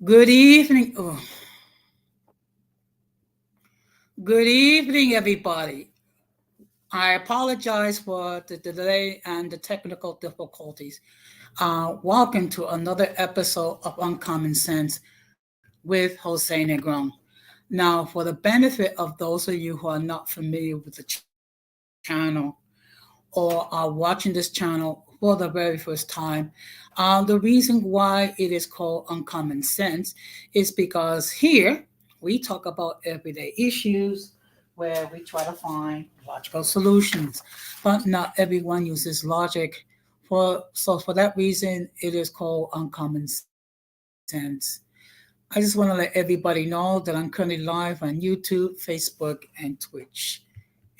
Good evening. Oh, good evening, everybody. I apologize for the delay and the technical difficulties. Welcome to another episode of Uncommon Sense with Jose Negron. Now, for the benefit of those of you who are not familiar with the channel or are watching this channel for the very first time, the reason why it is called Uncommon Sense is because here we talk about everyday issues where we try to find logical solutions, but not everyone uses logic. For that reason, it is called Uncommon Sense. I just want to let everybody know that I'm currently live on YouTube, Facebook, and Twitch.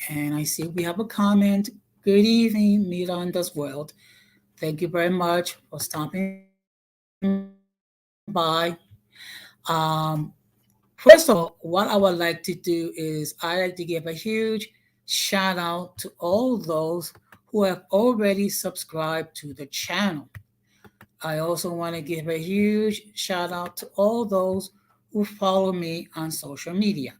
And I see we have a comment. Good evening, Mira in this world. Thank you very much for stopping by. First of all, what I would like to do is I like to give a huge shout out to all those who have already subscribed to the channel. I also want to give a huge shout out to all those who follow me on social media.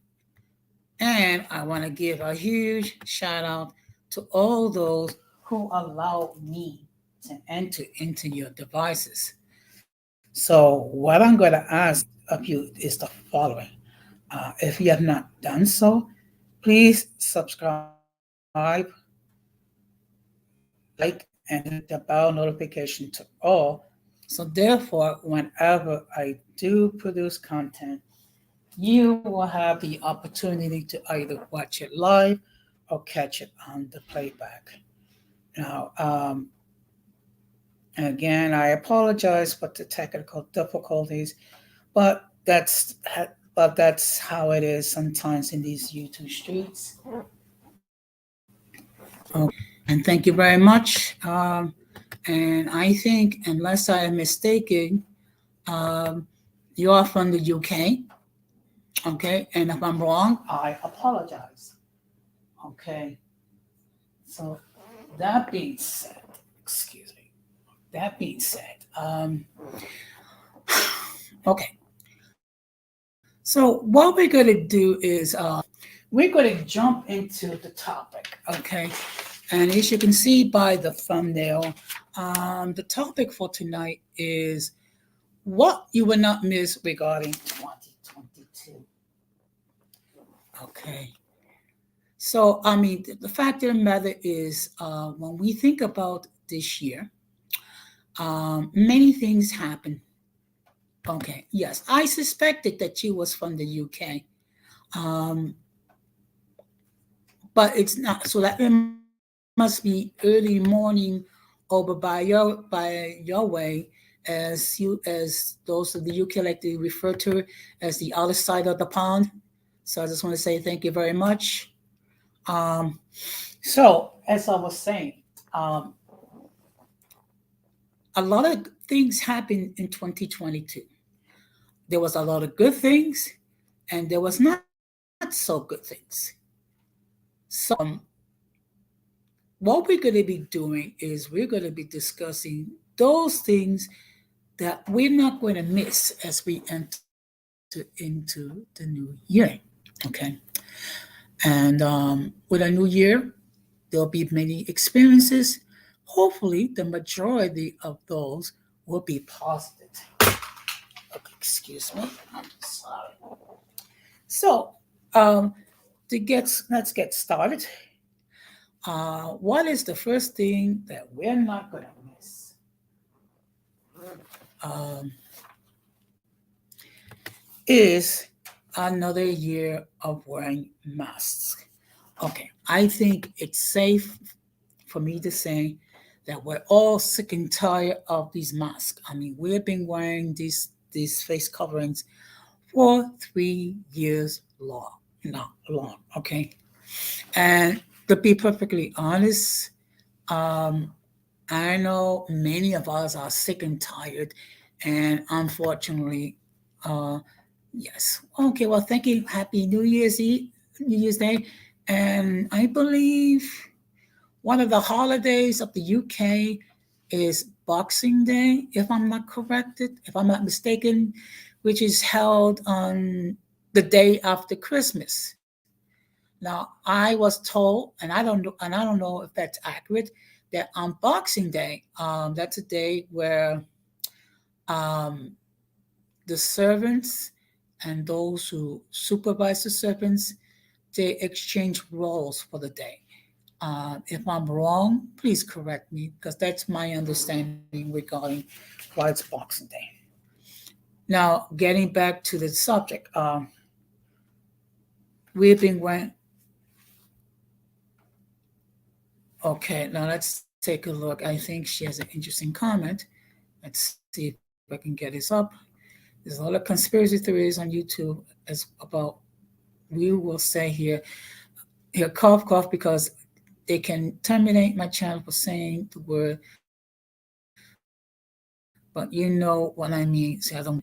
And I want to give a huge shout out to all those who allow me to enter into your devices. So, what I'm going to ask of you is the following. If you have not done so, please subscribe, like, and hit the bell notification to all. So, therefore, whenever I do produce content, you will have the opportunity to either watch it live or catch it on the playback. Now, again, I apologize for the technical difficulties, but that's how it is sometimes in these YouTube streets. And thank you very much. And I think, unless I am mistaken, um, you are from the UK. Okay, and if I'm wrong, I apologize. Okay, so that being said, excuse me. That being said, okay. So what we're going to do is we're going to jump into the topic. Okay, and as you can see by the thumbnail, the topic for tonight is what you will not miss regarding 2022. Okay. So, I mean, the fact of the matter is, when we think about this year, many things happen. Okay, yes, I suspected that she was from the UK, um, but it's not. So that it must be early morning over by your way, as those of the UK like to refer to it as the other side of the pond. So I just want to say thank you very much. Um, so as I was saying, um, a lot of things happened in 2022. There was a lot of good things, and there was not so good things. So, what we're going to be doing is we're going to be discussing those things that we're not going to miss as we enter into the new year. Okay. And with a new year, there'll be many experiences. Hopefully, the majority of those will be positive. Okay, excuse me. I'm sorry. So, um, let's get started. What is the first thing that we're not going to miss? Um, is another year of wearing masks. Okay, I think it's safe for me to say that we're all sick and tired of these masks. I mean, we've been wearing these face coverings for 3 years long. Okay, and to be perfectly honest, um, I know many of us are sick and tired, and unfortunately, uh, yes. Okay, well, thank you. Happy New Year's Eve, New Year's Day. And I believe one of the holidays of the UK is Boxing Day, if I'm not corrected, if I'm not mistaken, which is held on the day after Christmas. Now, I was told, and I don't know if that's accurate, that on Boxing Day, that's a day where um, the servants and those who supervise the servants, they exchange roles for the day. If I'm wrong, please correct me because that's my understanding regarding why it's Boxing Day. Now, getting back to the subject, we've been went. Okay, now let's take a look. I think she has an interesting comment. Let's see if I can get this up. There's a lot of conspiracy theories on YouTube as about we will say here cough cough because they can terminate my channel for saying the word, but you know what I mean. See, I don't.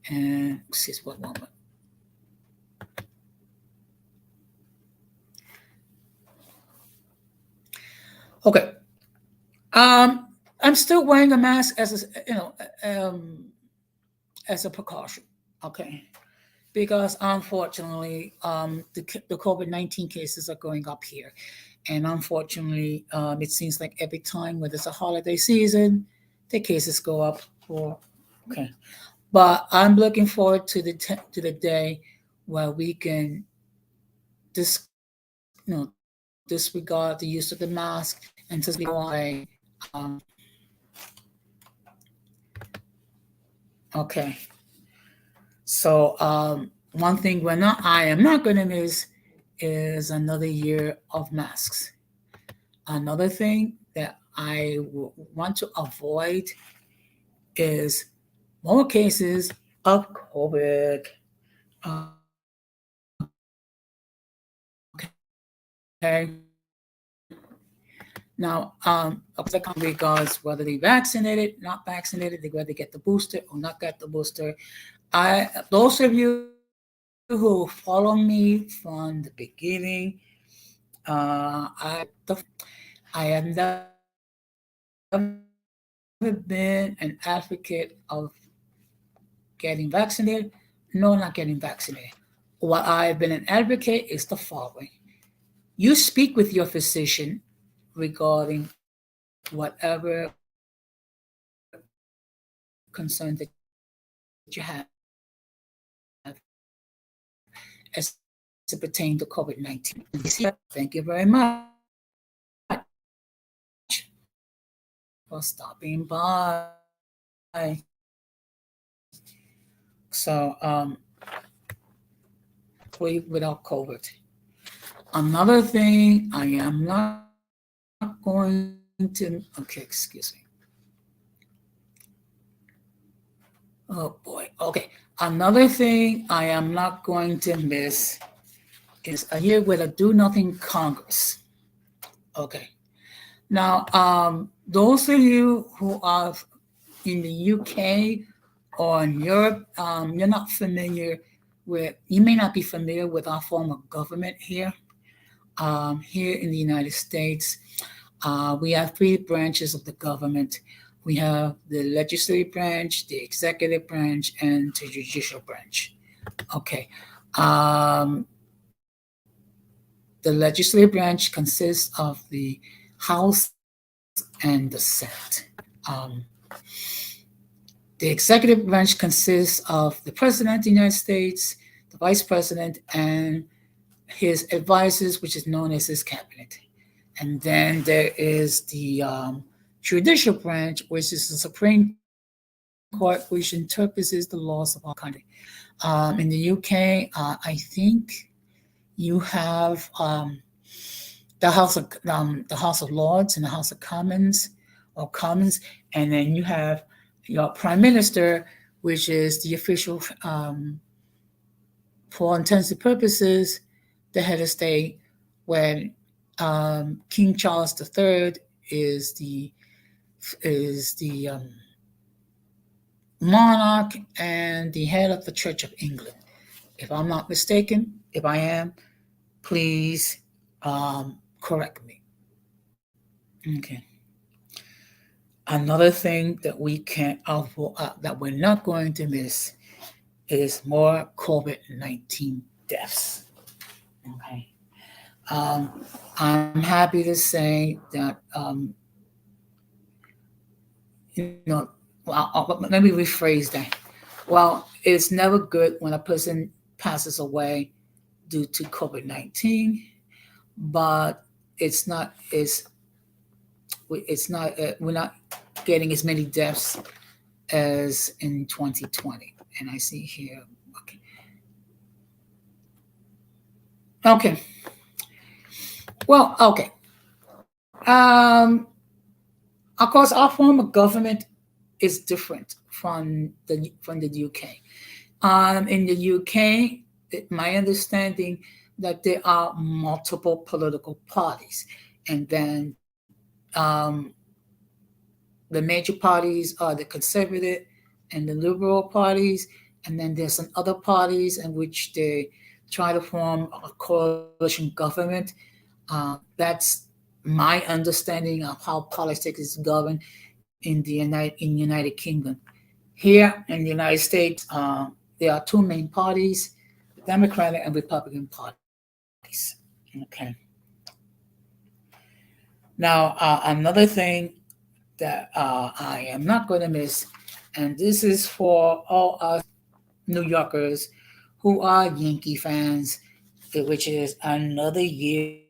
And excuse what moment. Okay. Um, I'm still wearing a mask as a precaution. Okay. Because unfortunately, the COVID-19 cases are going up here. And unfortunately, it seems like every time when there's a holiday season, the cases go up. For okay, but I'm looking forward to to the day where we can dis, disregard the use of the mask and just go on our way. Um, okay, so one thing I am not going to miss is another year of masks. Another thing that I want to avoid is more cases of COVID. Okay. Now, regards whether they vaccinated, not vaccinated, they whether get the booster or not get the booster. Those of you who follow me from the beginning, I have never been an advocate of getting vaccinated, nor not getting vaccinated. What I've been an advocate is the following: you speak with your physician regarding whatever concern that you have, especially if you're not vaccinated. it pertains to COVID-19. Thank you very much for stopping by. So, without COVID. Another thing I am not going to, okay, excuse me. Oh boy, okay. Another thing I am not going to miss is a year with a do-nothing Congress. Okay. Now, those of you who are in the UK or in Europe, you're not familiar with, you may not be familiar with our form of government here. Here in the United States, we have three branches of the government. We have the legislative branch, the executive branch, and the judicial branch. Okay. The legislative branch consists of the House and the Senate. The executive branch consists of the President of the United States, the Vice President, and his advisors, which is known as his cabinet. And then there is the judicial branch, which is the Supreme Court, which interprets the laws of our country. In the UK, I think you have the House of Lords and the House of Commons, and then you have your Prime Minister, which is the official, for intents and purposes, the head of state. When King Charles III is the monarch and the head of the Church of England. If I'm not mistaken, if I am, please correct me. Okay. Another thing that that we're not going to miss is more COVID-19 deaths. Okay. I'm happy to say that let me rephrase that. Well, it's never good when a person passes away due to COVID-19, but we're not getting as many deaths as in 2020. And I see here, okay. Well, okay. Of course, our form of government is different from the UK. In the UK, my understanding that there are multiple political parties, and then the major parties are the Conservative and the Liberal parties, and then there's some other parties in which they try to form a coalition government. That's my understanding of how politics is governed in the United Kingdom. Here in the United States, there are two main parties, the Democratic and Republican parties. Okay. Now, another thing that I am not going to miss, and this is for all us New Yorkers who are Yankee fans, which is another year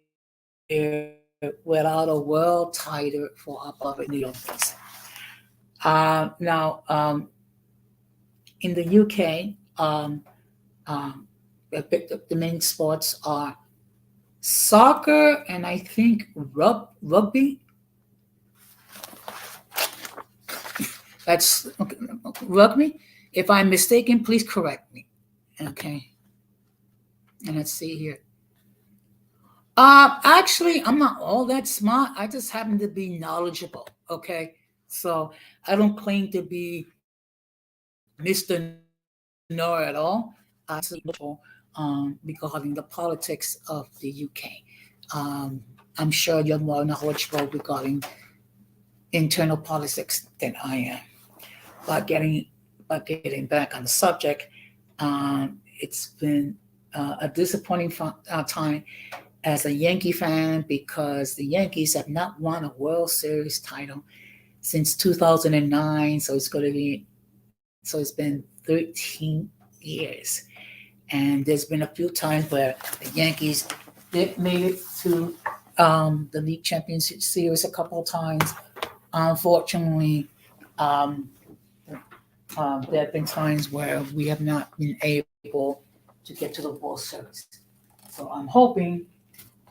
without a world title for our beloved New Yorkers. Now, in the UK, the main sports are soccer and I think rugby. That's okay, rugby. If I'm mistaken, please correct me. Okay. And let's see here. Actually, I'm not all that smart. I just happen to be knowledgeable. Okay. So I don't claim to be Mr. Know at all. Regarding the politics of the UK. I'm sure you're more knowledgeable regarding internal politics than I am. But getting back on the subject, it's been a disappointing time as a Yankee fan because the Yankees have not won a World Series title since 2009. So it's been 13 years. And there's been a few times where the Yankees did made it to the league championship series a couple of times. Unfortunately, um, there have been times where we have not been able to get to the World Series. So I'm hoping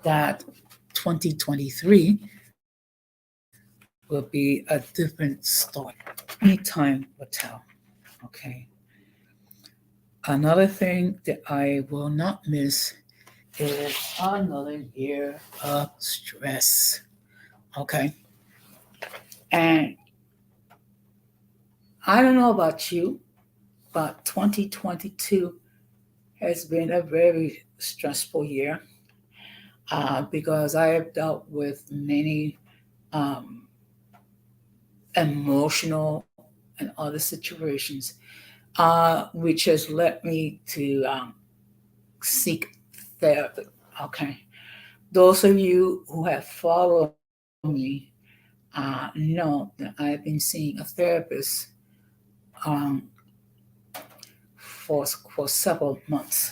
that 2023 will be a different story. Only time will tell. Okay. Another thing that I will not miss is another year of stress. Okay. And I don't know about you, but 2022 has been a very stressful year because I have dealt with many um, emotional and other situations, which has led me to seek therapy. Okay. Those of you who have followed me know that I've been seeing a therapist um, for several months.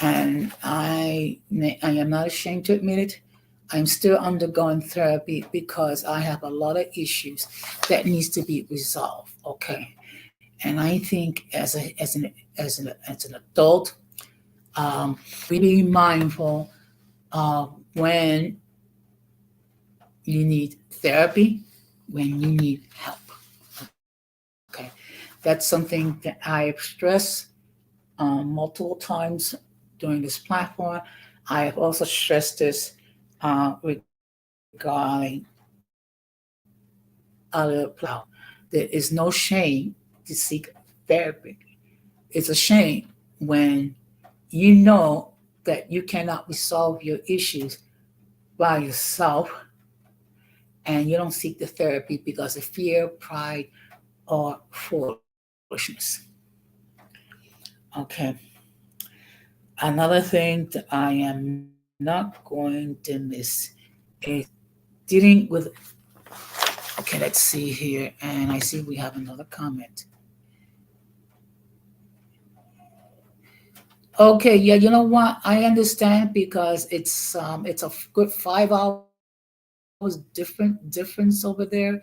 And I am not ashamed to admit it. I'm still undergoing therapy because I have a lot of issues that needs to be resolved. Okay, and I think as an adult, we be mindful when you need therapy, when you need help. Okay, that's something that I've stressed multiple times during this platform. I have also stressed this regarding other platforms. There is no shame to seek therapy. It's a shame when you know that you cannot resolve your issues by yourself and you don't seek the therapy because of fear, pride, or foolishness. Okay. Another thing that I am not going to miss is dealing with. Okay, let's see here, and I see we have another comment. Okay, yeah, you know what? I understand because it's a good 5 hours difference over there.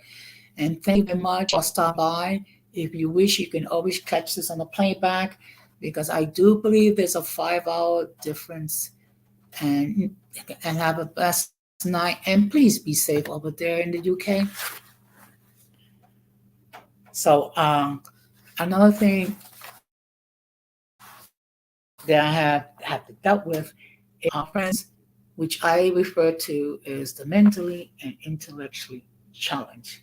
And thank you very much for stopping by. If you wish, you can always catch this on the playback because I do believe there's a 5 hour difference. And have a blessed night. And please be safe over there in the UK. So another thing that I have dealt with is friends, which I refer to as the mentally and intellectually challenged,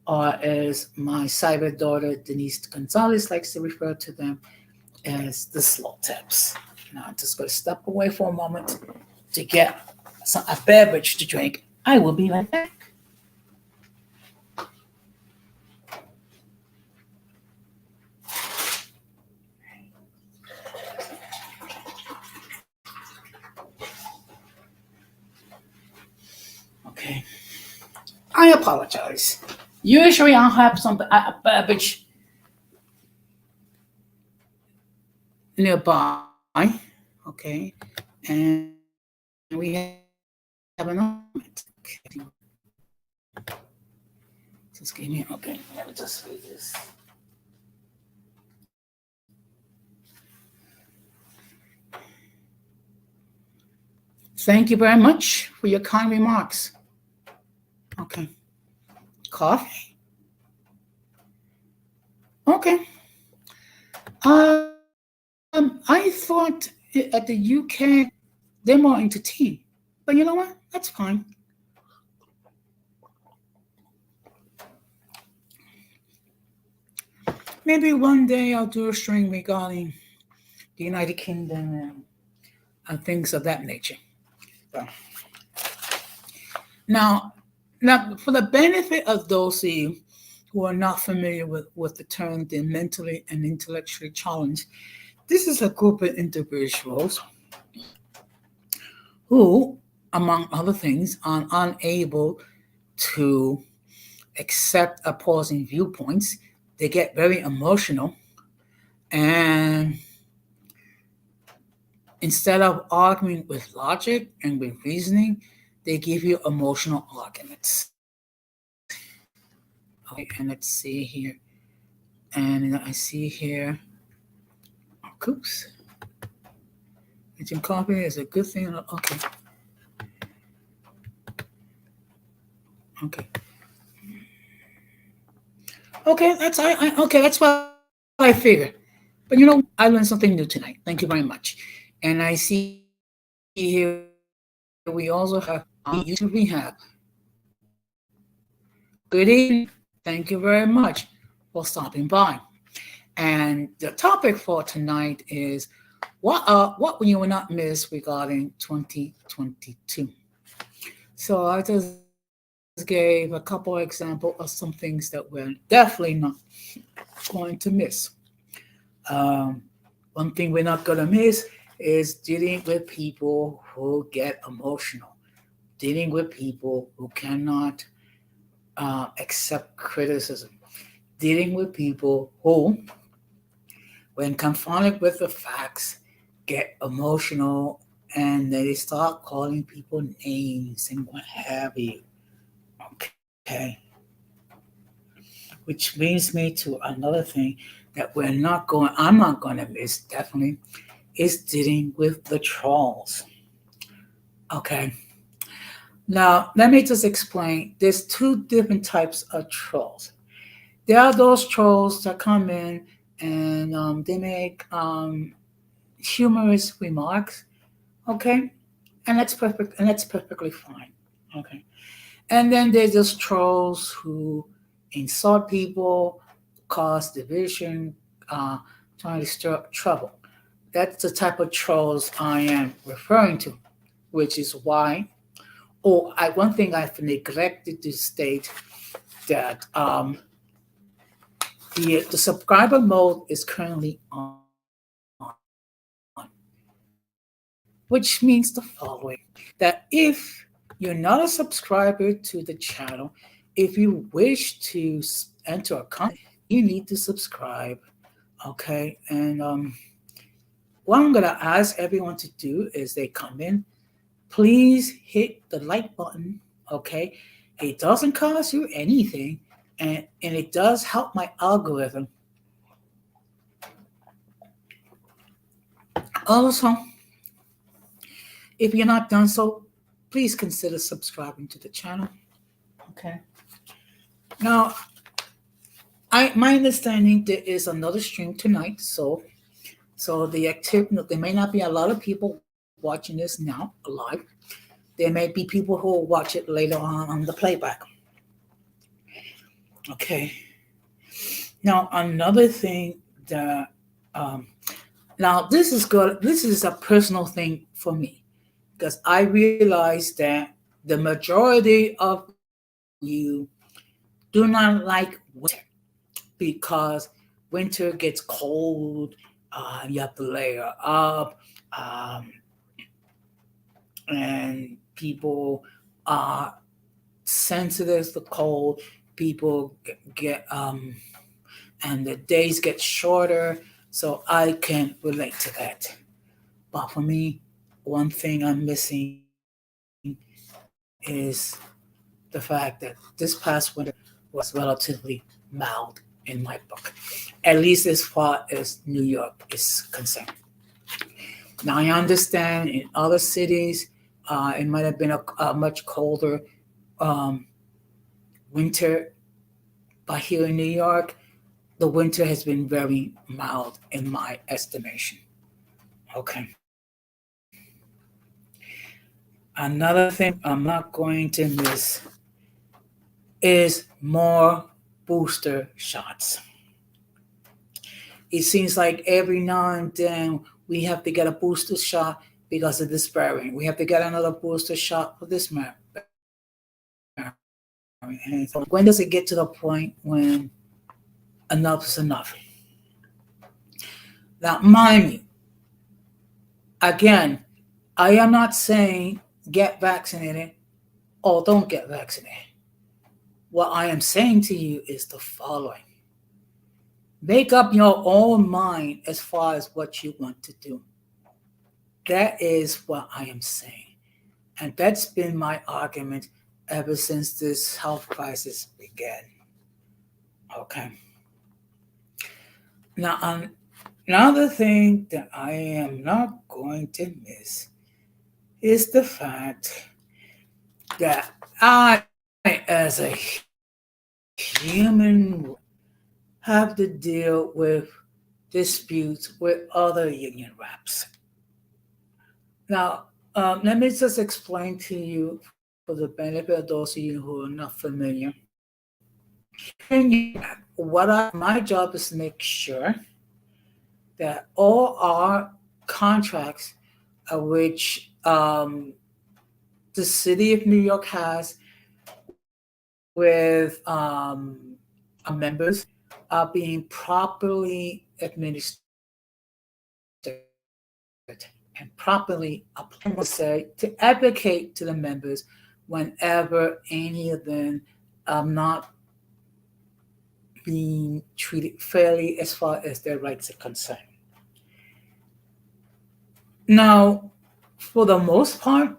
or as my cyber daughter Denise Gonzalez likes to refer to them as the slow tips. Now I'm just going to step away for a moment to get a beverage to drink. I will be right back. Okay. I apologize. Usually I'll have some a beverage nearby. Okay. And we have an argument. Okay. Just give me, okay. Let me just read this. Thank you very much for your kind remarks. Okay. Coffee? Okay. I thought at the UK they're more into tea. But you know what? That's fine. Maybe one day I'll do a string regarding the United Kingdom and things of that nature. So, now, now, for the benefit of those of you who are not familiar with the term the mentally and intellectually challenged, this is a group of individuals who, among other things, are unable to accept opposing viewpoints. They get very emotional and Instead of arguing with logic and with reasoning, they give you emotional arguments. Okay, and let's see here. And I see here, oops, engine copy is a good thing. Okay. Okay. Okay, that's what I figured. But I learned something new tonight. Thank you very much. And I see here we also have YouTube Rehab. Good evening. Thank you very much for stopping by. And the topic for tonight is what you will not miss regarding 2022. So I just gave a couple of examples of some things that we're definitely not going to miss. Um, One thing we're not going to miss is dealing with people who get emotional, dealing with people who cannot accept criticism, dealing with people who, when confronted with the facts, get emotional and they start calling people names and what have you. Okay. Which brings me to another thing that I'm not going to miss definitely, is dealing with the trolls. Okay. Now, let me just explain. There's two different types of trolls. There are those trolls that come in and they make humorous remarks. Okay. And that's perfect. And that's perfectly fine. Okay. And then there's just trolls who insult people, cause division, uh, trying to stir up trouble. That's the type of trolls I am referring to, which is why. One thing I've neglected to state that the subscriber mode is currently on, which means the following: that if you're not a subscriber to the channel, if you wish to enter a comment, you need to subscribe. Okay, and what I'm gonna ask everyone to do is they come in, please hit the like button. Okay, it doesn't cost you anything, and it does help my algorithm. Also, if you're not done so, please consider subscribing to the channel. Okay. Now, my understanding there is another stream tonight, so the activity, there may not be a lot of people watching this now live. There may be people who will watch it later on the playback. Okay. Now another thing that now this is good. This is a personal thing for me because I realize that the majority of you do not like winter because winter gets cold. You have to layer up, um, and people are sensitive to cold. People get and the days get shorter, so I can relate to that. But for me, one thing I'm missing is the fact that this past winter was relatively mild in my book, at least as far as New York is concerned. Now, I understand in other cities, it might have been a much colder um, winter, but here in New York, the winter has been very mild in my estimation. Okay. Another thing I'm not going to miss is more booster shots. It seems like every now and then we have to get a booster shot because of this variant. We have to get another booster shot for this variant. And so when does it get to the point when enough is enough? Now, mind you, again, I am not saying get vaccinated or don't get vaccinated. What I am saying to you is the following: make up your own mind as far as what you want to do. That is what I am saying. And that's been my argument ever since this health crisis began. Okay. Now, another thing that I am not going to miss is the fact that I, as a human, have to deal with disputes with other union reps. Now, let me just explain to you, for the benefit of those of you who are not familiar. My job is to make sure that all our contracts, which the city of New York has with members, are being properly administered and properly applied. Say to advocate to the members whenever any of them are not being treated fairly as far as their rights are concerned. Now, for the most part,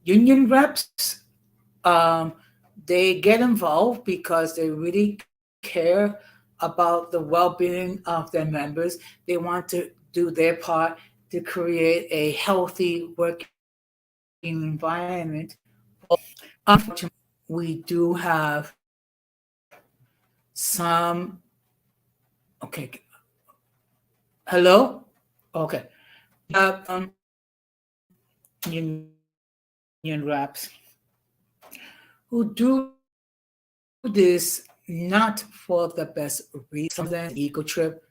union reps, um, they get involved because they really care about the well-being of their members. They want to do their part to create a healthy working environment. Unfortunately, we do have some. Okay, hello. Okay, union reps who do this not for the best reason. Some of them is ego trip,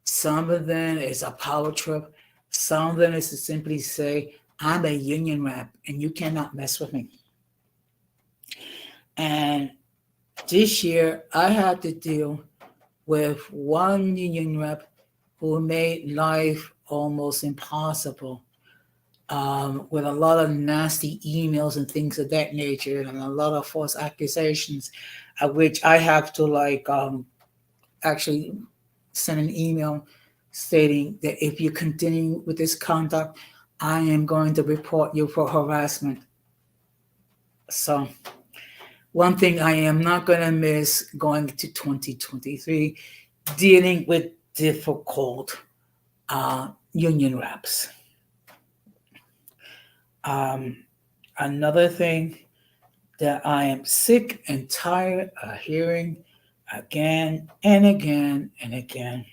some of them is a power trip, some of them is to simply say, I'm a union rep and you cannot mess with me. And this year I had to deal with one union rep who made life almost impossible, with a lot of nasty emails and things of that nature, and a lot of false accusations, which I have to actually send an email stating that if you continue with this conduct, I am going to report you for harassment. So, one thing I am not going to miss going to 2023, dealing with difficult union reps. Another thing that I am sick and tired of hearing again and again and again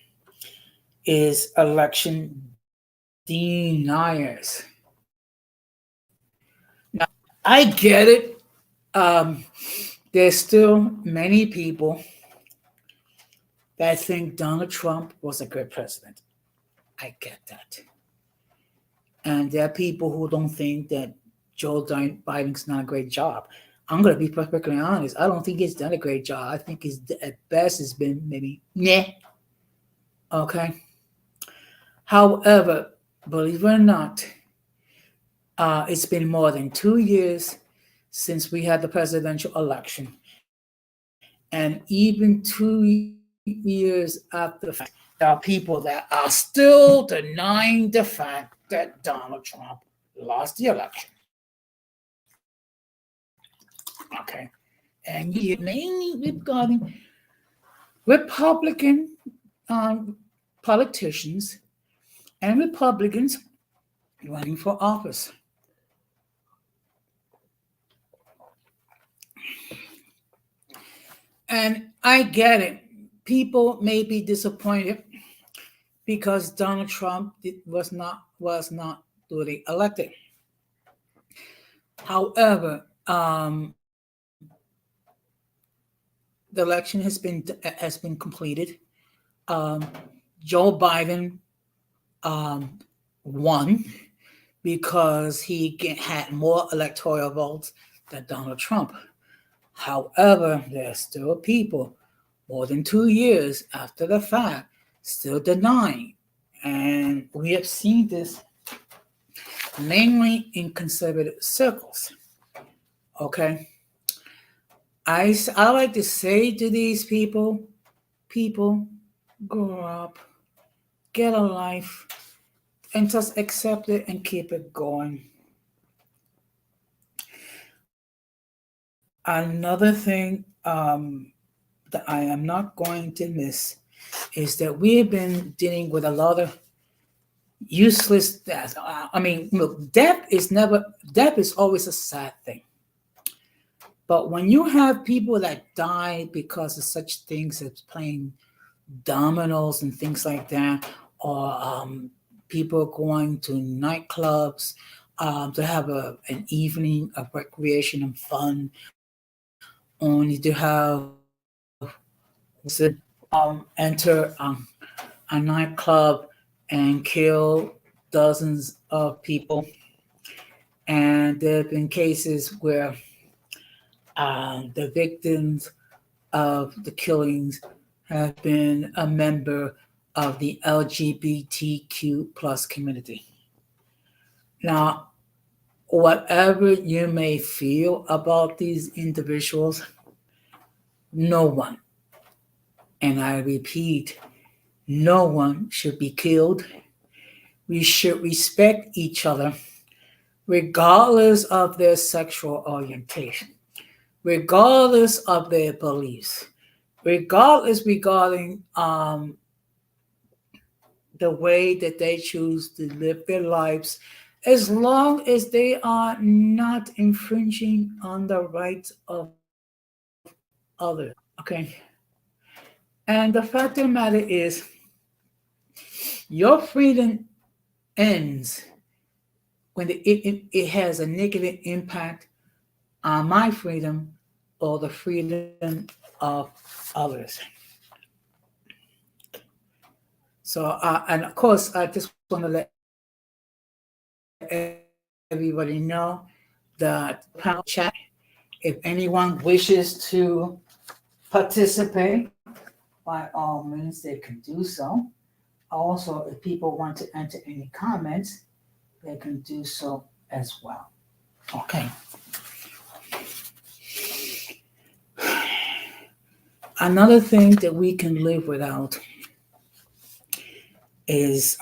is election deniers. Now, I get it. There's still many people that think Donald Trump was a good president. I get that. And there are people who don't think that Joe Biden's not a great job. I'm going to be perfectly honest. I don't think he's done a great job. I think his at best has been maybe okay. However, believe it or not, it's been more than 2 years since we had the presidential election. And even 2 years after the fact, there are people that are still denying the fact that Donald Trump lost the election. Okay. And mainly regarding Republican politicians and Republicans running for office. And I get it. People may be disappointed because Donald Trump was not duly elected. However, the election has been completed. Um, Joe Biden won because he had more electoral votes than Donald Trump. However, there are still people, more than 2 years after the fact, still denying. And we have seen this mainly in conservative circles. Okay? I like to say to these people, grow up, get a life. and just accept it and keep it going. Another thing that I am not going to miss is that we've been dealing with a lot of useless death. I mean, look, death is always a sad thing. But when you have people that die because of such things as playing dominoes and things like that, or people going to nightclubs to have an evening of recreation and fun, only to have enter a nightclub and kill dozens of people. And there have been cases where the victims of the killings have been a member of the LGBTQ plus community. Now, whatever you may feel about these individuals, no one, and I repeat, no one should be killed. We should respect each other, regardless of their sexual orientation, regardless of their beliefs, regardless regarding the way that they choose to live their lives, as long as they are not infringing on the rights of others. Okay. And the fact of the matter is, your freedom ends when it has a negative impact on my freedom or the freedom of others. So, and of course, I just want to let everybody know that panel chat, if anyone wishes to participate, by all means, they can do so. Also, if people want to enter any comments, they can do so as well. Okay. Another thing that we can live without is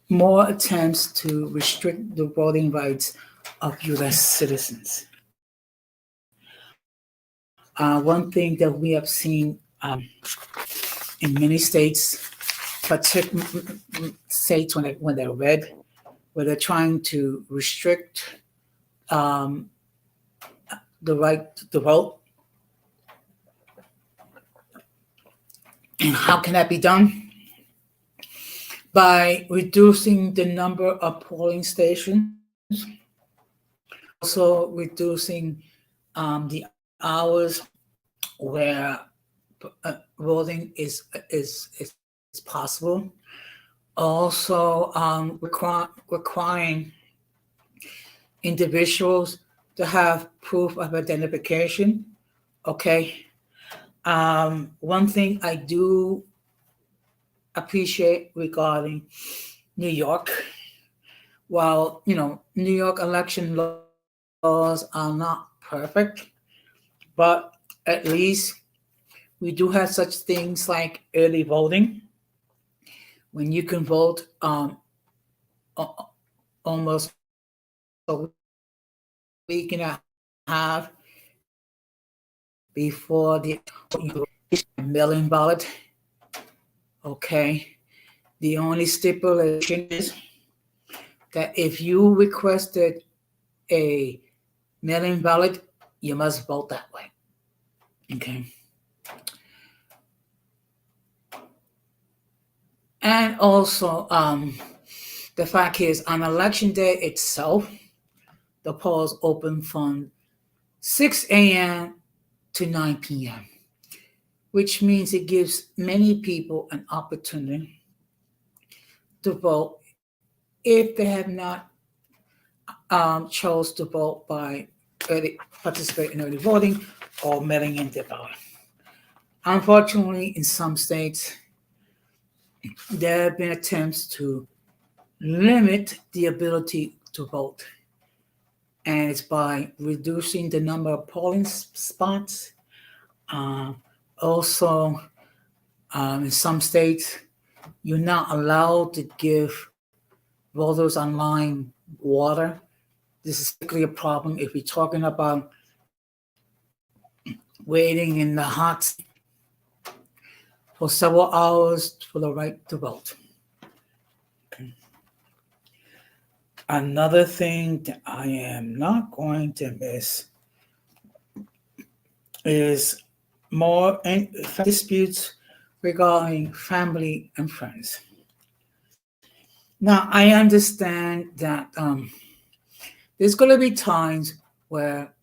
more attempts to restrict the voting rights of U.S. citizens. One thing that we have seen in many states, particularly states when they're red, where they're trying to restrict the right to vote. And how can that be done? By reducing the number of polling stations, also reducing the hours where voting is possible. Also, requiring individuals to have proof of identification. Okay. One thing I do appreciate regarding New York, while New York election laws are not perfect, but at least we do have such things like early voting, when you can vote almost a week and a half before the mail-in ballot. Okay. The only stipulation is that if you requested a mail-in ballot, you must vote that way. Okay. And also, the fact is, on election day itself, the polls open from 6 a.m. to 9 p.m., which means it gives many people an opportunity to vote if they have not chose to vote by participate in early voting or mailing in their ballot. Unfortunately, in some states, there have been attempts to limit the ability to vote, and it's by reducing the number of polling spots. Also, in some states, You're not allowed to give voters online water. This is particularly a problem if you're talking about waiting in the hot seat for several hours for the right to vote. Another thing that I am not going to miss is more disputes regarding family and friends. Now, I understand that there's going to be times where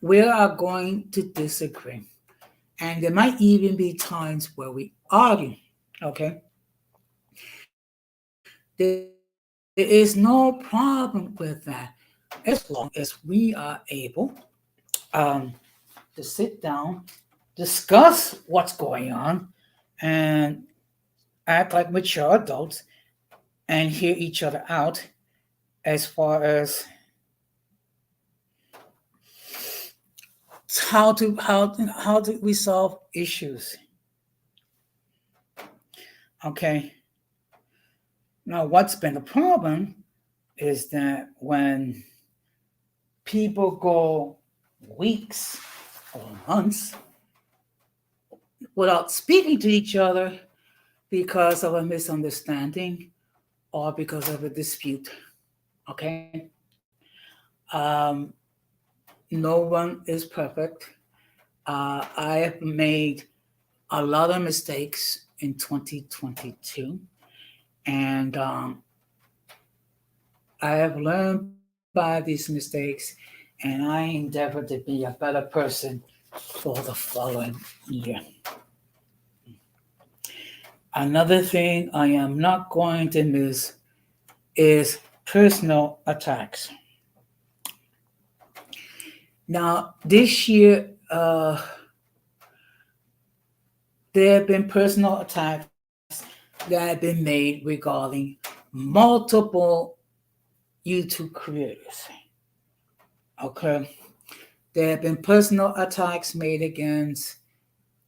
we are going to disagree, and there might even be times where we argue. Okay, there is no problem with that as long as we are able to sit down, discuss what's going on, and act like mature adults and hear each other out as far as how to resolve issues. Okay. Now, what's been the problem is that when people go weeks or months without speaking to each other because of a misunderstanding or because of a dispute. Okay. No one is perfect. I have made a lot of mistakes in 2022, and I have learned by these mistakes, and I endeavor to be a better person for the following year. Another thing I am not going to miss is personal attacks. Now, this year, there have been personal attacks that have been made regarding multiple YouTube creators. Okay. There have been personal attacks made against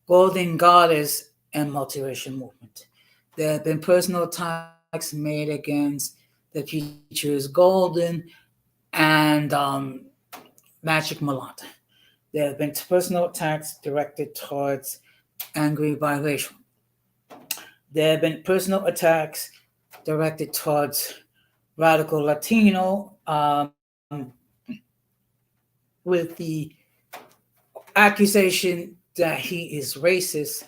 Golden Goddess and Multiracial Movement. There have been personal attacks made against The Future is Golden and Magic Malanta. There have been personal attacks directed towards Angry Biracial. There have been personal attacks directed towards Radical Latino with the accusation that he is racist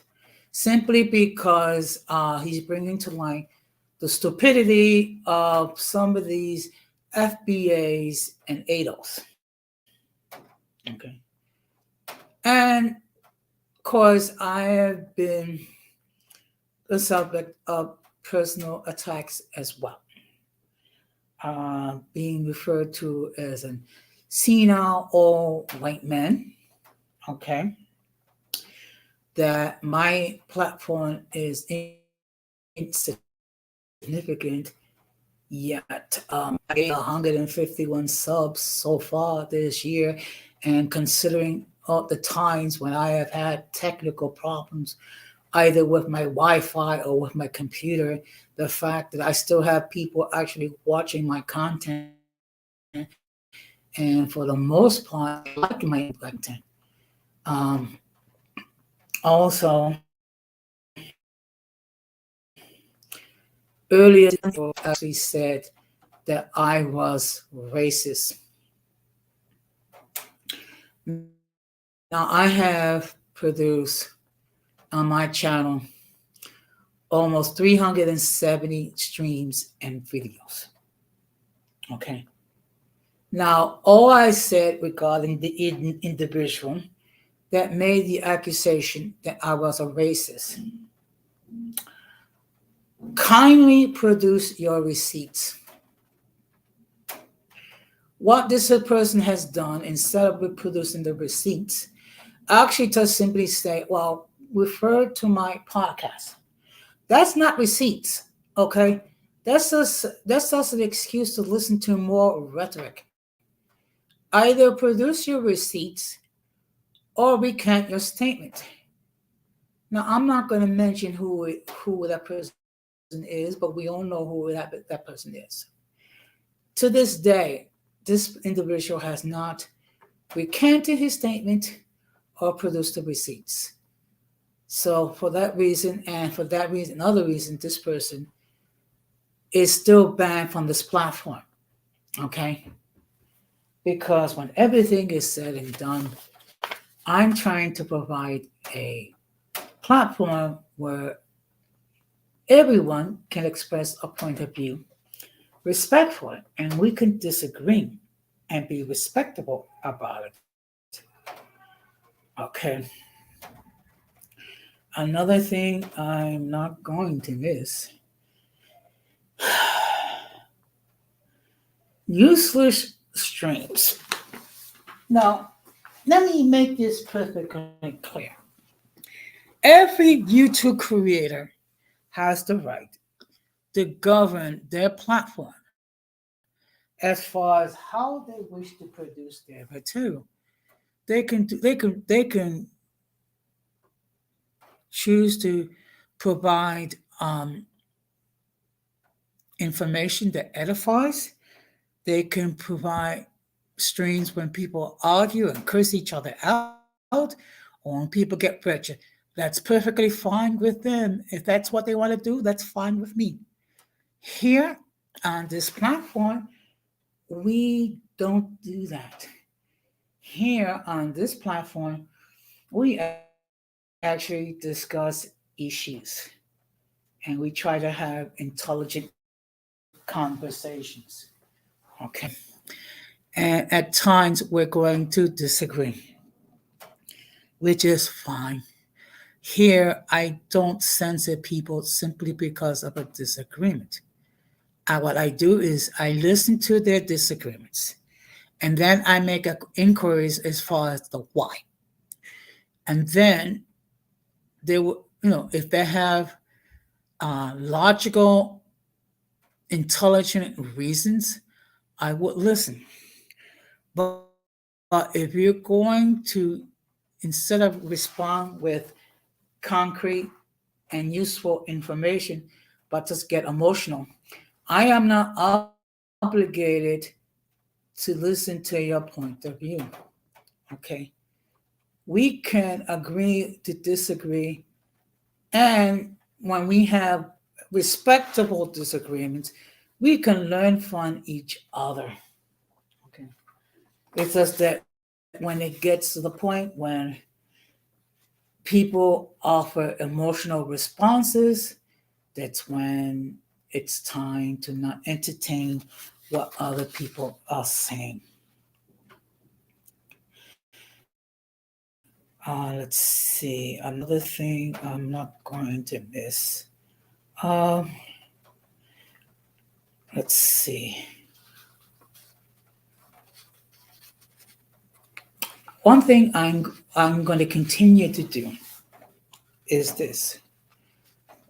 simply because he's bringing to light the stupidity of some of these FBAs and ADOS. Okay. And of course, I have been the subject of personal attacks as well. Being referred to as an senile old white man. Okay. That my platform is insignificant, yet I gained 151 subs so far this year, and considering all the times when I have had technical problems, either with my Wi-Fi or with my computer, the fact that I still have people actually watching my content, and for the most part, like my content. Also, earlier, people actually said that I was racist. Now, I have produced on my channel almost 370 streams and videos. Okay. Now, all I said regarding the individual that made the accusation that I was a racist, kindly produce your receipts. What this person has done, instead of producing the receipts, actually just simply say, well, refer to my podcast. That's not receipts, okay? That's just an excuse to listen to more rhetoric. Either produce your receipts or recant your statement. Now, I'm not going to mention who that person is, but we all know who that person is. To this day, this individual has not recanted his statement or produced the receipts. So for that reason, and for that reason, another reason, this person is still banned from this platform. Okay? Because when everything is said and done, I'm trying to provide a platform where everyone can express a point of view respectfully, and we can disagree and be respectable about it. Okay. Another thing I'm not going to miss. Useless streams. Now, let me make this perfectly clear. Every YouTube creator has the right to govern their platform as far as how they wish to produce their material. They can choose to provide information that edifies. They can provide streams when people argue and curse each other out, or when people get pressure. That's perfectly fine with them. If that's what they want to do, that's fine with me. Here on this platform, we don't do that. Here on this platform, we actually discuss issues and we try to have intelligent conversations. Okay. And at times we're going to disagree, which is fine. Here, I don't censor people simply because of a disagreement. What I do is I listen to their disagreements, and then I make inquiries as far as the why. And then they will, if they have logical, intelligent reasons, I would listen. But if you're going to, instead of respond with concrete and useful information, but just get emotional, I am not obligated to listen to your point of view. Okay. We can agree to disagree. And when we have respectable disagreements, we can learn from each other. Okay. It's just that when it gets to the point when people offer emotional responses, that's when it's time to not entertain what other people are saying. Let's see. Another thing I'm not going to miss. Um, let's see. One thing I'm going to continue to do is this.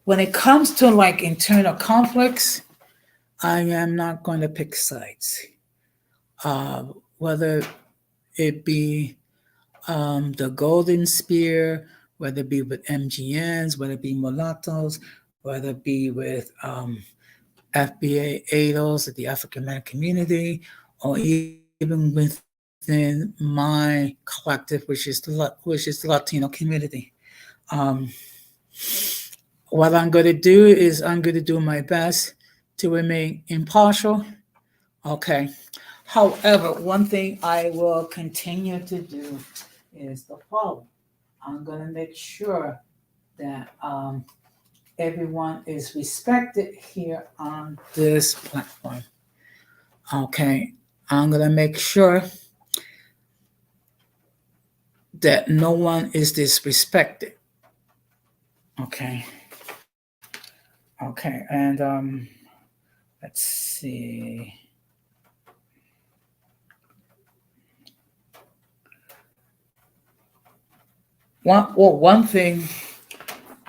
When it comes to like internal conflicts, I am not going to pick sides. Whether it be the Golden Spear, whether it be with MGNs, whether it be mulattoes, whether it be with FBA ADOS, the African American community, or even within my collective, which is the Latino community. Um, what I'm going to do is I'm going to do my best to remain impartial. Okay. However, one thing I will continue to do is the following. I'm going to make sure that everyone is respected here on this platform. Okay. I'm going to make sure that no one is disrespected. Okay. Okay. And let's see. One thing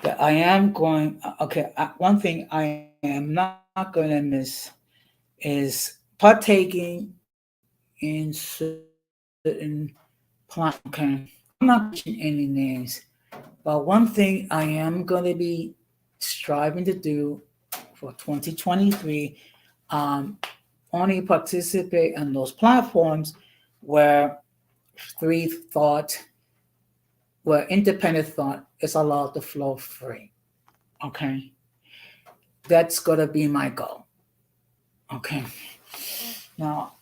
that I am going, okay, one thing I am not going to miss is partaking in certain okay. I'm not mentioning any names, but one thing I am going to be striving to do for 2023 only participate on those platforms where free thought, where independent thought is allowed to flow free. Okay. That's going to be my goal. Okay. Now,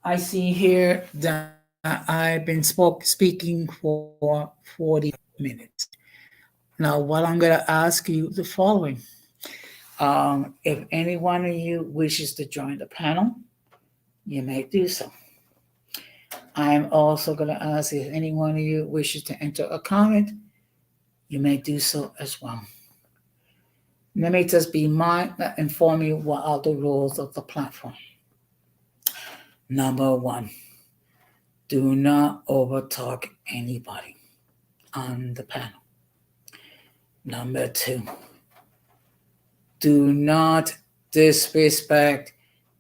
I see here that I've been speaking for 40 minutes. Now, what I'm going to ask you the following. If any one of you wishes to join the panel, you may do so. I'm also going to ask if any one of you wishes to enter a comment, you may do so as well. Let me just inform you what are the rules of the platform. Number one, do not overtalk anybody on the panel. Number two, do not disrespect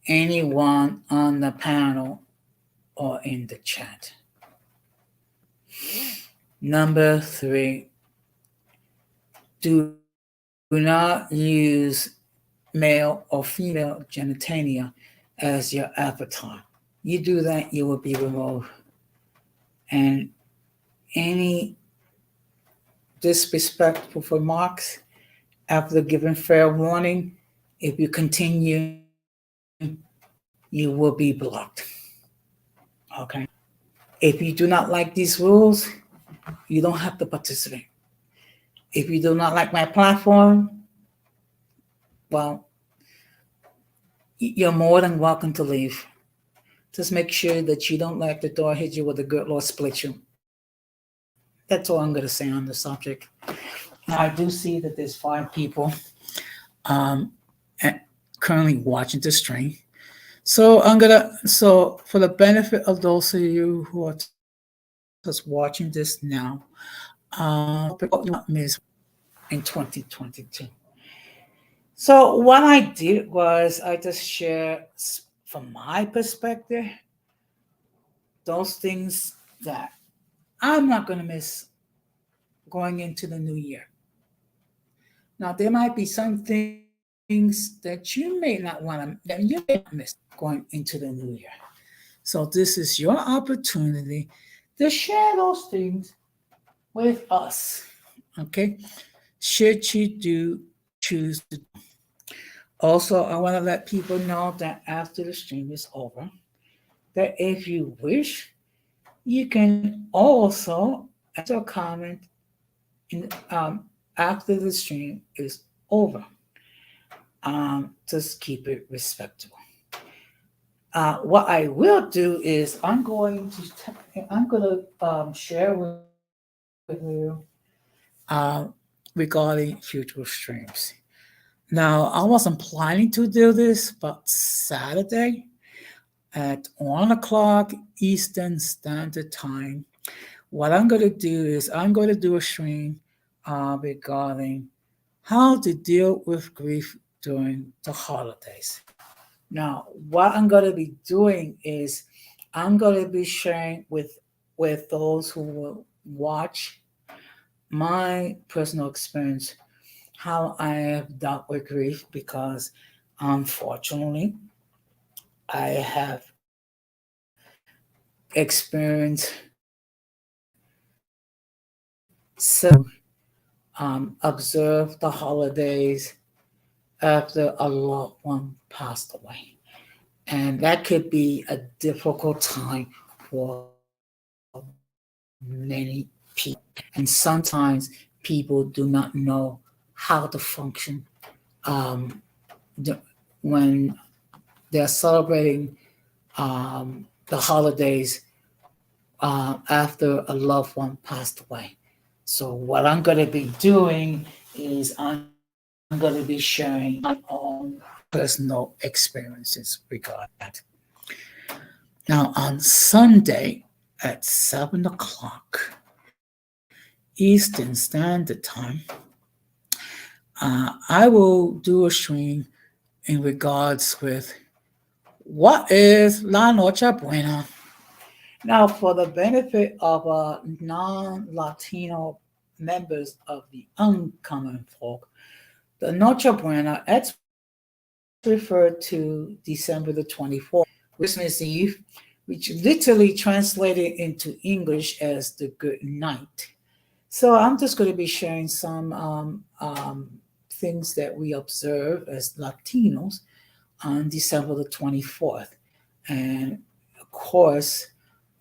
anyone on the panel or in the chat. Number three, do not use male or female genitalia as your avatar. You do that, you will be removed. And any disrespectful remarks after giving fair warning, if you continue, you will be blocked. Okay? If you do not like these rules, you don't have to participate. If you do not like my platform, well, you're more than welcome to leave. Just make sure that you don't let the door hit you with a good Lord split you. That's all I'm going to say on the subject. Now, I do see that there's 5 people currently watching the stream. So for the benefit of those of you who are just watching this now, you not miss in 2022. So what I did was I just shared from my perspective those things that I'm not going to miss going into the new year. Now, there might be some things that you may not want to, that you may not miss going into the new year. So this is your opportunity to share those things with us. Okay? Should you choose to. Also, I want to let people know that after the stream is over, that if you wish, you can also enter a comment in, after the stream is over. Just keep it respectable. What I will do is I'm going to share with you regarding future streams. Now, I wasn't planning to do this, but Saturday at 1 o'clock Eastern Standard Time, what I'm going to do is I'm going to do a stream regarding how to deal with grief during the holidays. Now, what I'm going to be doing is I'm going to be sharing with those who will watch my personal experience, how I have dealt with grief, because unfortunately, I have experienced observe the holidays after a loved one passed away. And that could be a difficult time for many people. And sometimes people do not know how to function when they're celebrating the holidays after a loved one passed away. So what I'm going to be doing is I'm going to be sharing my own personal experiences regarding that. Now, on Sunday at 7 o'clock Eastern Standard Time, I will do a stream in regards with what is La Noche Buena. Now, for the benefit of non-Latino members of the uncommon folk, The Noche Buena, that's referred to December the 24th, Christmas Eve, which literally translated into English as the good night. So I'm just going to be sharing some things that we observe as Latinos on December the 24th. And of course,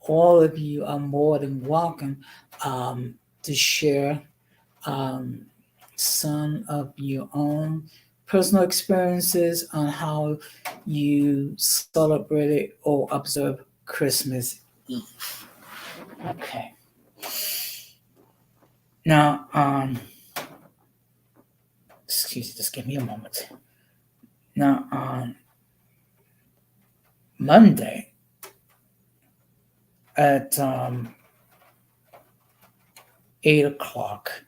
all of you are more than welcome to share um, some of your own personal experiences on how you celebrated or observe Christmas Eve. Okay. Now, excuse me, just give me a moment. Now, on Monday at 8 o'clock,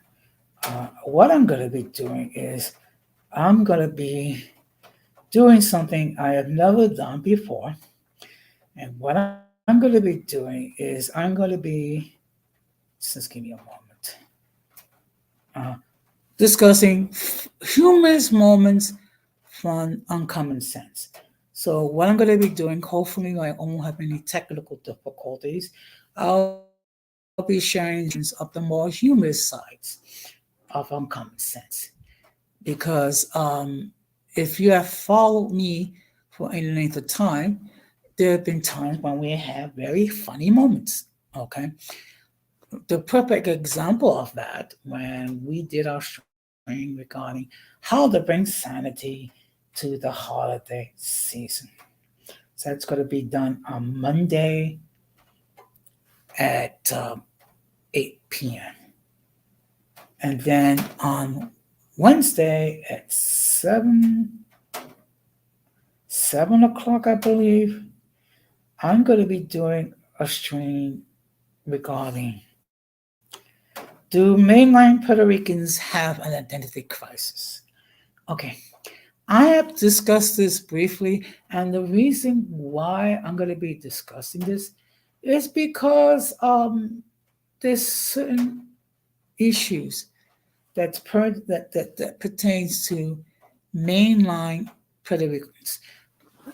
what I'm going to be doing is I'm going to be doing something I have never done before. And what I'm going to be doing is I'm going to be, just give me a moment, uh, discussing humorous moments from Uncommon Sense. So what I'm going to be doing, hopefully I won't have any technical difficulties. I'll be sharing of the more humorous sides of Uncommon Sense. Because if you have followed me for any length of time, there have been times when we have very funny moments. Okay. The perfect example of that when we did our stream regarding how to bring sanity to the holiday season. So that's going to be done on Monday at 8 p.m. And then on Wednesday at 7 o'clock, I believe, I'm going to be doing a stream regarding, do mainline Puerto Ricans have an identity crisis? Okay, I have discussed this briefly, and the reason why I'm going to be discussing this is because there's certain issues that pertains to mainline Puerto Ricans.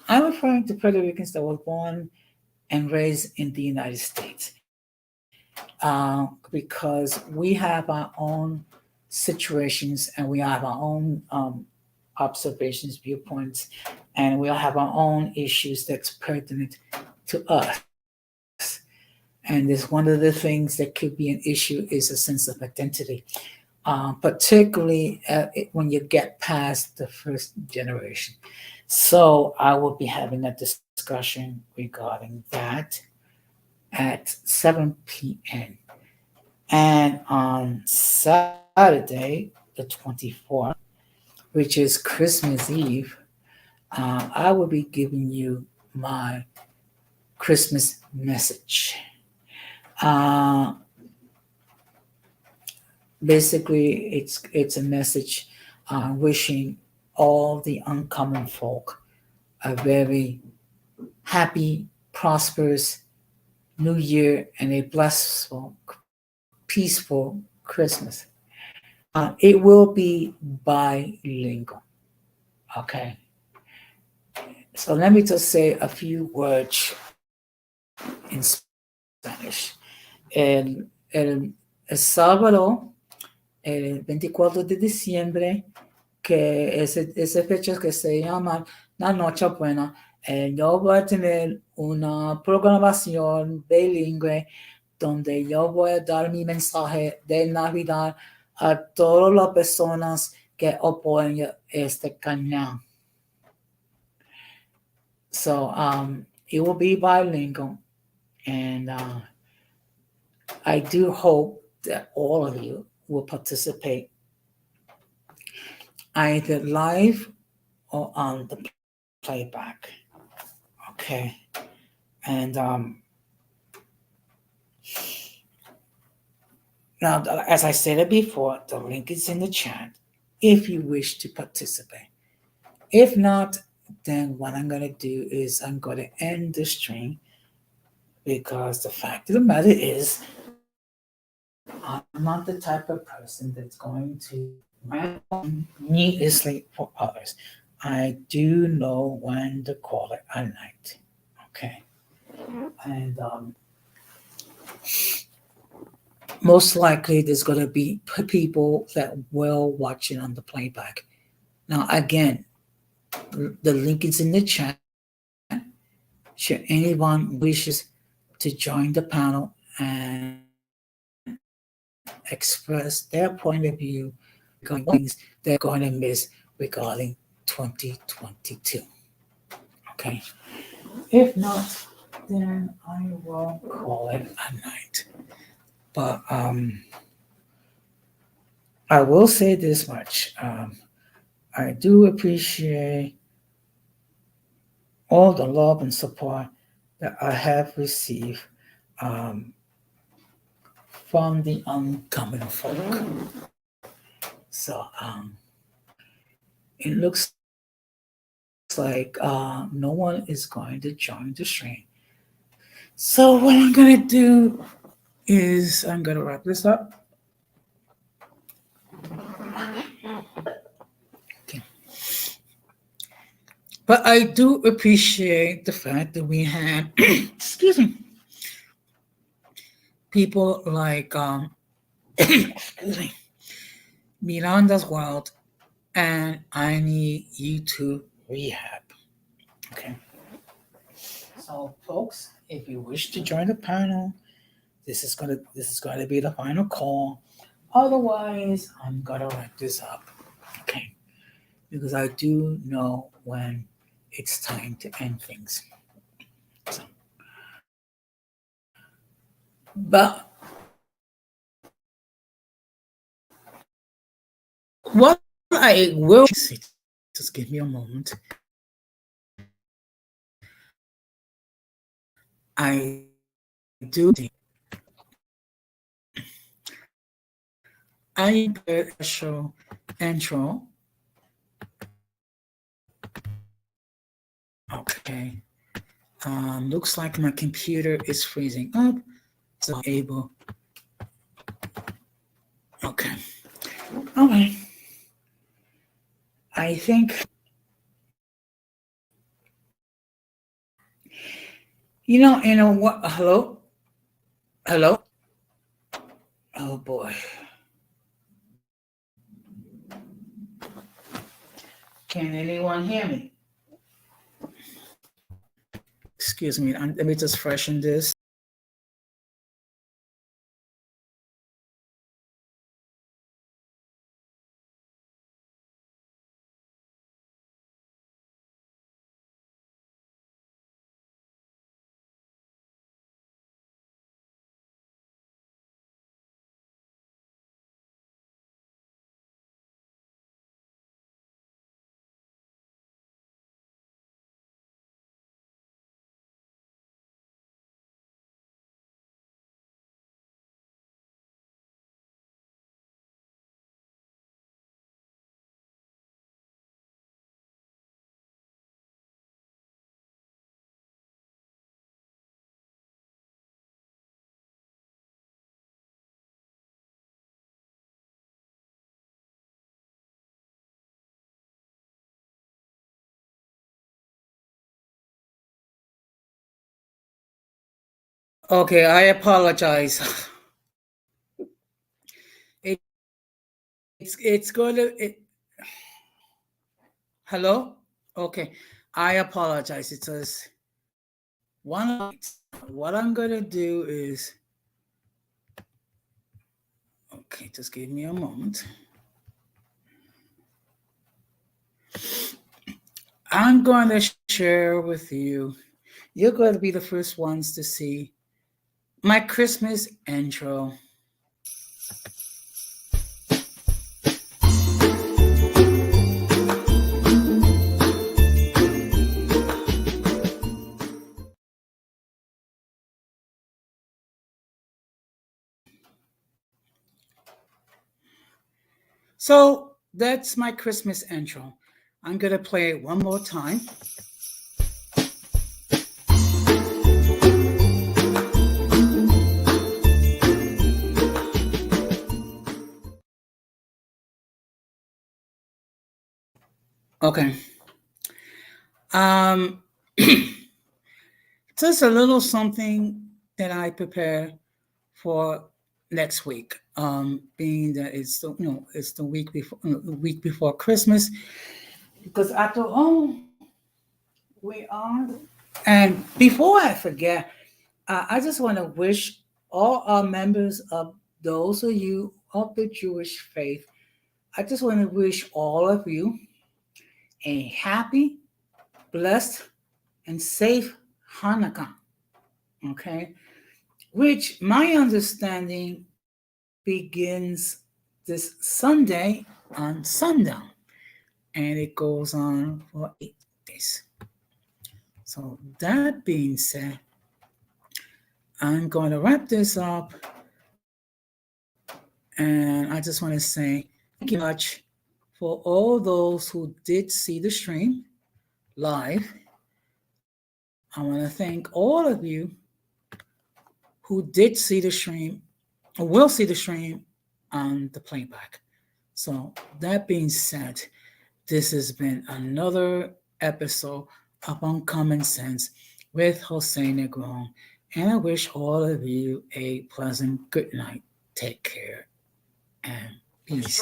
I'm referring to Puerto Ricans that were born and raised in the United States, because we have our own situations and we have our own observations, viewpoints, and we all have our own issues that's pertinent to us. And this one of the things that could be an issue is a sense of identity, particularly when you get past the first generation. So I will be having a discussion regarding that at 7 p.m. And on Saturday, the 24th, which is Christmas Eve, I will be giving you my Christmas message. Uh, Basically, it's a message wishing all the uncommon folk a very happy, prosperous New Year and a blissful, peaceful Christmas. It will be bilingual. Okay. So let me just say a few words in Spanish. El sábado, el 24 de diciembre, que ese fecha que se llama la Noche Buena, yo voy a tener una programación bilingüe donde yo voy a dar mi mensaje de Navidad a todas las personas que apoyan este canal. So it will be bilingual, and I do hope that all of you will participate either live or on the playback. Okay. And now, as I said before, the link is in the chat if you wish to participate. If not, then what I'm going to do is I'm going to end the stream, because the fact of the matter is I'm not the type of person that's going to needlessly for others. I do know when to call it a night. Okay. And most likely there's going to be people that will watch it on the playback. Now, again, the link is in the chat. Should anyone wishes to join the panel and express their point of view regarding things they're going to miss regarding 2022. Okay. If not, then I will call it a night. But I will say this much. I do appreciate all the love and support that I have received from the uncommon folk. So it looks like no one is going to join the stream. So what I'm going to do is I'm going to wrap this up. Okay. But I do appreciate the fact that we had, excuse me, people like, excuse me, Miranda's World, and I Need You to Rehab. Okay. So, folks, if you wish to join the panel, this is gonna be the final call. Otherwise, I'm gonna wrap this up. Okay. Because I do know when it's time to end things. So, but what I will say, just give me a moment. I do think I prepared a show intro. Okay. Looks like my computer is freezing up, so I'm able. Okay. All right. I think, you know what? Hello? Hello? Oh boy. Can anyone hear me? Excuse me. Let me just freshen this. Okay, I apologize. It's going to. Hello? Okay, I apologize. It says one. What I'm going to do is. Okay, just give me a moment. I'm going to share with you. You're going to be the first ones to see my Christmas intro. So that's my Christmas intro. I'm going to play it one more time. Okay. Um, just a little something that I prepare for next week. Being that it's it's the week before Christmas, because after all, we are. And before I forget, I just want to wish all our members of those of you of the Jewish faith. I just want to wish all of you a happy, blessed, and safe Hanukkah. Okay, which my understanding begins this Sunday on sundown, and it goes on for 8 days. So that being said, I'm going to wrap this up, and I just want to say thank you much for all those who did see the stream live. I want to thank all of you who did see the stream or will see the stream on the playback. So, that being said, this has been another episode of Uncommon Sense with Jose Negron, and I wish all of you a pleasant good night. Take care and peace.